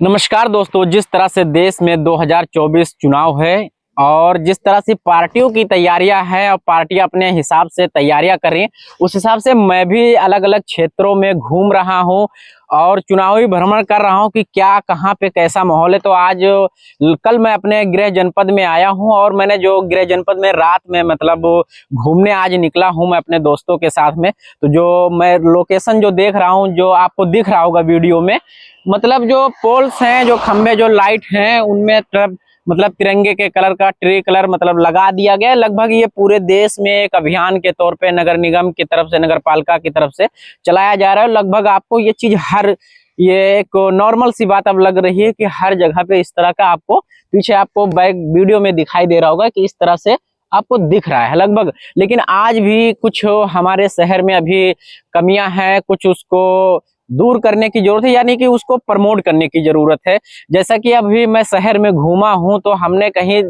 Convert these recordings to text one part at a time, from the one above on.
नमस्कार दोस्तों, जिस तरह से देश में 2024 चुनाव है और जिस तरह से पार्टियों की तैयारियां हैं और पार्टियां अपने हिसाब से तैयारियां कर रही हैं, उस हिसाब से मैं भी अलग अलग क्षेत्रों में घूम रहा हूं और चुनावी भ्रमण कर रहा हूं कि क्या कहां पे कैसा माहौल है। तो आज कल मैं अपने गृह जनपद में आया हूं और मैंने जो गृह जनपद में रात में मतलब घूमने आज निकला हूं मैं अपने दोस्तों के साथ में। तो जो मैं लोकेशन जो देख रहा हूं, जो आपको दिख रहा होगा वीडियो में, मतलब जो पोल्स हैं, जो खंबे, जो लाइट हैं, उनमें मतलब तिरंगे के कलर का ट्री कलर मतलब लगा दिया गया है। लगभग ये पूरे देश में एक अभियान के तौर पे नगर निगम की तरफ से, नगर पालिका की तरफ से चलाया जा रहा है। लगभग आपको ये चीज ये एक नॉर्मल सी बात अब लग रही है कि हर जगह पे इस तरह का आपको पीछे आपको बैक वीडियो में दिखाई दे रहा होगा कि इस तरह से आपको दिख रहा है लगभग। लेकिन आज भी कुछ हमारे शहर में अभी कमियां हैं, कुछ उसको दूर करने की जरूरत है, यानी कि उसको प्रमोट करने की जरूरत है। जैसा कि अभी मैं शहर में घूमा हूं तो हमने कहीं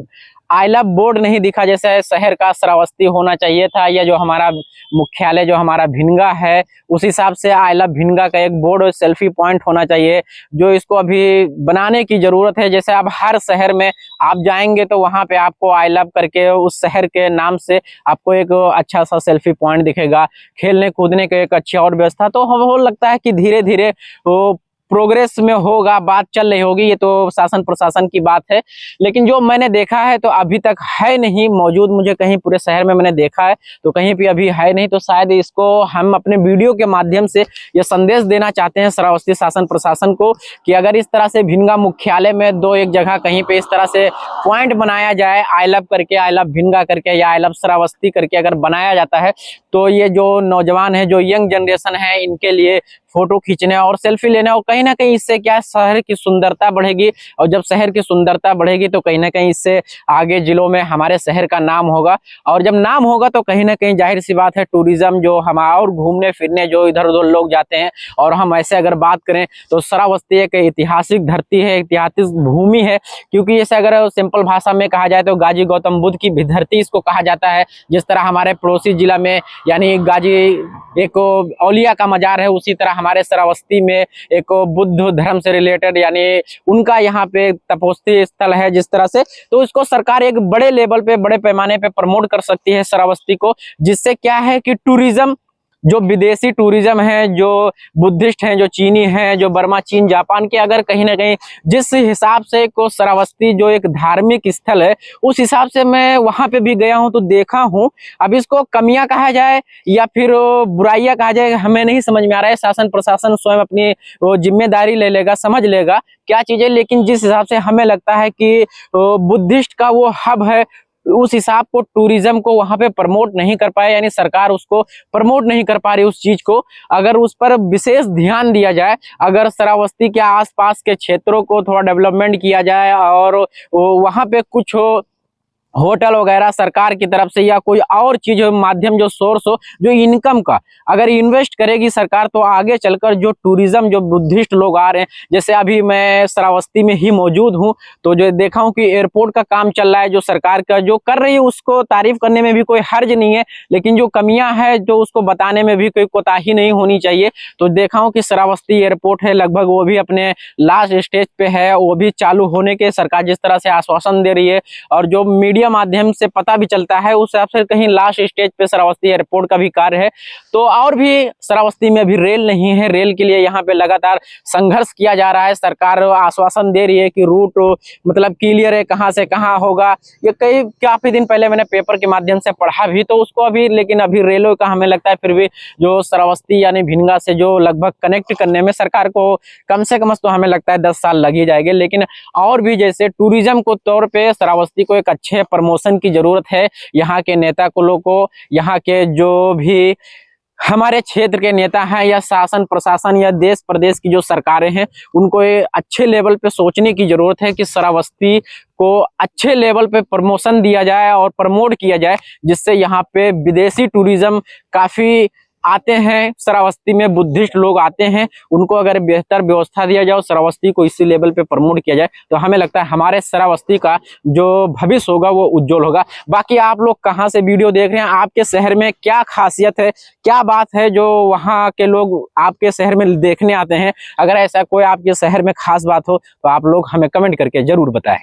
आई लव बोर्ड नहीं दिखा, जैसे शहर का श्रावस्ती होना चाहिए था, या जो हमारा मुख्यालय जो हमारा भिनगा है उस हिसाब से आई लव भिनगा का एक बोर्ड और सेल्फी पॉइंट होना चाहिए, जो इसको अभी बनाने की जरूरत है। जैसे अब हर शहर में आप जाएंगे तो वहां पे आपको आई लव करके उस शहर के नाम से आपको एक अच्छा सा सेल्फी पॉइंट दिखेगा, खेलने कूदने की एक अच्छी और व्यवस्था। तो हो लगता है कि धीरे धीरे वो प्रोग्रेस में होगा, बात चल रही होगी, ये तो शासन प्रशासन की बात है। लेकिन जो मैंने देखा है तो अभी तक है नहीं मौजूद, मुझे कहीं पूरे शहर में मैंने देखा है तो कहीं भी अभी है नहीं। तो शायद इसको हम अपने वीडियो के माध्यम से ये संदेश देना चाहते हैं श्रावस्ती शासन प्रशासन को कि अगर इस तरह से भिनगा मुख्यालय में दो एक जगह कहीं पे इस तरह से पॉइंट बनाया जाए, आई लव करके, आई लव भिनगा करके या आई लव श्रावस्ती करके अगर बनाया जाता है तो ये जो नौजवान है, जो यंग जनरेशन है, इनके लिए फोटो खींचने और सेल्फी लेने, और कहीं ना कहीं इससे क्या है, शहर की सुंदरता बढ़ेगी। और जब शहर की सुंदरता बढ़ेगी तो कहीं ना कहीं इससे आगे जिलों में हमारे शहर का नाम होगा, और जब नाम होगा तो कहीं ना कहीं जाहिर सी बात है टूरिज्म जो हम और घूमने फिरने जो इधर उधर लोग जाते हैं। और हम ऐसे अगर बात करें तो श्रावस्ती एक ऐतिहासिक धरती है, ऐतिहासिक भूमि है, क्योंकि जैसे अगर सिंपल भाषा में कहा जाए तो गाजी गौतम बुद्ध की धरती इसको कहा जाता है। जिस तरह हमारे पड़ोसी जिला में यानी गाजी एक औलिया का मजार है, उसी तरह हमारे श्रावस्ती में एक बुद्ध धर्म से रिलेटेड यानी उनका यहाँ पे तपोस्ती स्थल है। जिस तरह से तो इसको सरकार एक बड़े लेवल पे, बड़े पैमाने पे प्रमोट कर सकती है श्रावस्ती को, जिससे क्या है कि टूरिज्म, जो विदेशी टूरिज्म है, जो बुद्धिस्ट हैं, जो चीनी हैं, जो बर्मा, चीन, जापान के, अगर कहीं ना कहीं जिस हिसाब से को श्रावस्ती जो एक धार्मिक स्थल है उस हिसाब से मैं वहां पे भी गया हूं तो देखा हूं। अब इसको कमियां कहा जाए या फिर बुराइयां कहा जाए हमें नहीं समझ में आ रहा है। शासन प्रशासन स्वयं अपनी जिम्मेदारी ले लेगा, समझ लेगा क्या चीजें। लेकिन जिस हिसाब से हमें लगता है कि बुद्धिस्ट का वो हब है, उस हिसाब को टूरिज्म को वहां पे प्रमोट नहीं कर पाए, यानी सरकार उसको प्रमोट नहीं कर पा रही उस चीज को। अगर उस पर विशेष ध्यान दिया जाए, अगर श्रावस्ती के आसपास के क्षेत्रों को थोड़ा डेवलपमेंट किया जाए और वहां पे कुछ होटल वगैरह सरकार की तरफ से या कोई और चीज माध्यम, जो सोर्स हो, जो इनकम का अगर इन्वेस्ट करेगी सरकार, तो आगे चलकर जो टूरिज्म, जो बुद्धिस्ट लोग आ रहे हैं, जैसे अभी मैं श्रावस्ती में ही मौजूद हूं तो जो देखा हूं कि एयरपोर्ट का काम चल रहा है, जो सरकार का जो कर रही है उसको तारीफ करने में भी कोई हर्ज नहीं है, लेकिन जो कमियां है तो उसको बताने में भी कोई कोताही नहीं होनी चाहिए। तो देखा हूं कि श्रावस्ती एयरपोर्ट है, लगभग वो भी अपने लास्ट स्टेज पे है, वो भी चालू होने के सरकार जिस तरह से आश्वासन दे रही है और जो मीडिया माध्यम से पता भी चलता है उस हिसाब से कहीं लास्ट स्टेज पे श्रावस्ती एयरपोर्ट का भी कार्य है। तो और भी श्रावस्ती में अभी रेल नहीं है, रेल के लिए यहाँ पे लगातार संघर्ष किया जा रहा है। सरकार आश्वासन दे रही है कि रूट मतलब क्लियर है, कहाँ से कहाँ होगा। ये काफी दिन पहले मैंने पेपर के माध्यम से पढ़ा भी तो उसको अभी, लेकिन अभी रेलवे का हमें लगता है फिर भी जो श्रावस्ती यानी भिनगा से जो लगभग कनेक्ट करने में सरकार को कम से कम तो हमें लगता है 10 साल लग ही जाएंगे। लेकिन और भी जैसे टूरिज्म को तौर पे श्रावस्ती को एक अच्छे प्रमोशन की जरूरत है। यहाँ के नेता कुलों को, यहाँ के जो भी हमारे क्षेत्र के नेता हैं या शासन प्रशासन या देश प्रदेश की जो सरकारें हैं, उनको अच्छे लेवल पे सोचने की जरूरत है कि श्रावस्ती को अच्छे लेवल पे प्रमोशन दिया जाए और प्रमोट किया जाए, जिससे यहाँ पे विदेशी टूरिज्म काफी आते हैं श्रावस्ती में, बुद्धिस्ट लोग आते हैं, उनको अगर बेहतर व्यवस्था दिया जाए, श्रावस्ती को इसी लेवल पे प्रमोट किया जाए, तो हमें लगता है हमारे श्रावस्ती का जो भविष्य होगा वो उज्जवल होगा। बाकी आप लोग कहाँ से वीडियो देख रहे हैं, आपके शहर में क्या खासियत है, क्या बात है जो वहाँ के लोग आपके शहर में देखने आते हैं? अगर ऐसा कोई आपके शहर में खास बात हो तो आप लोग हमें कमेंट करके जरूर बताएं।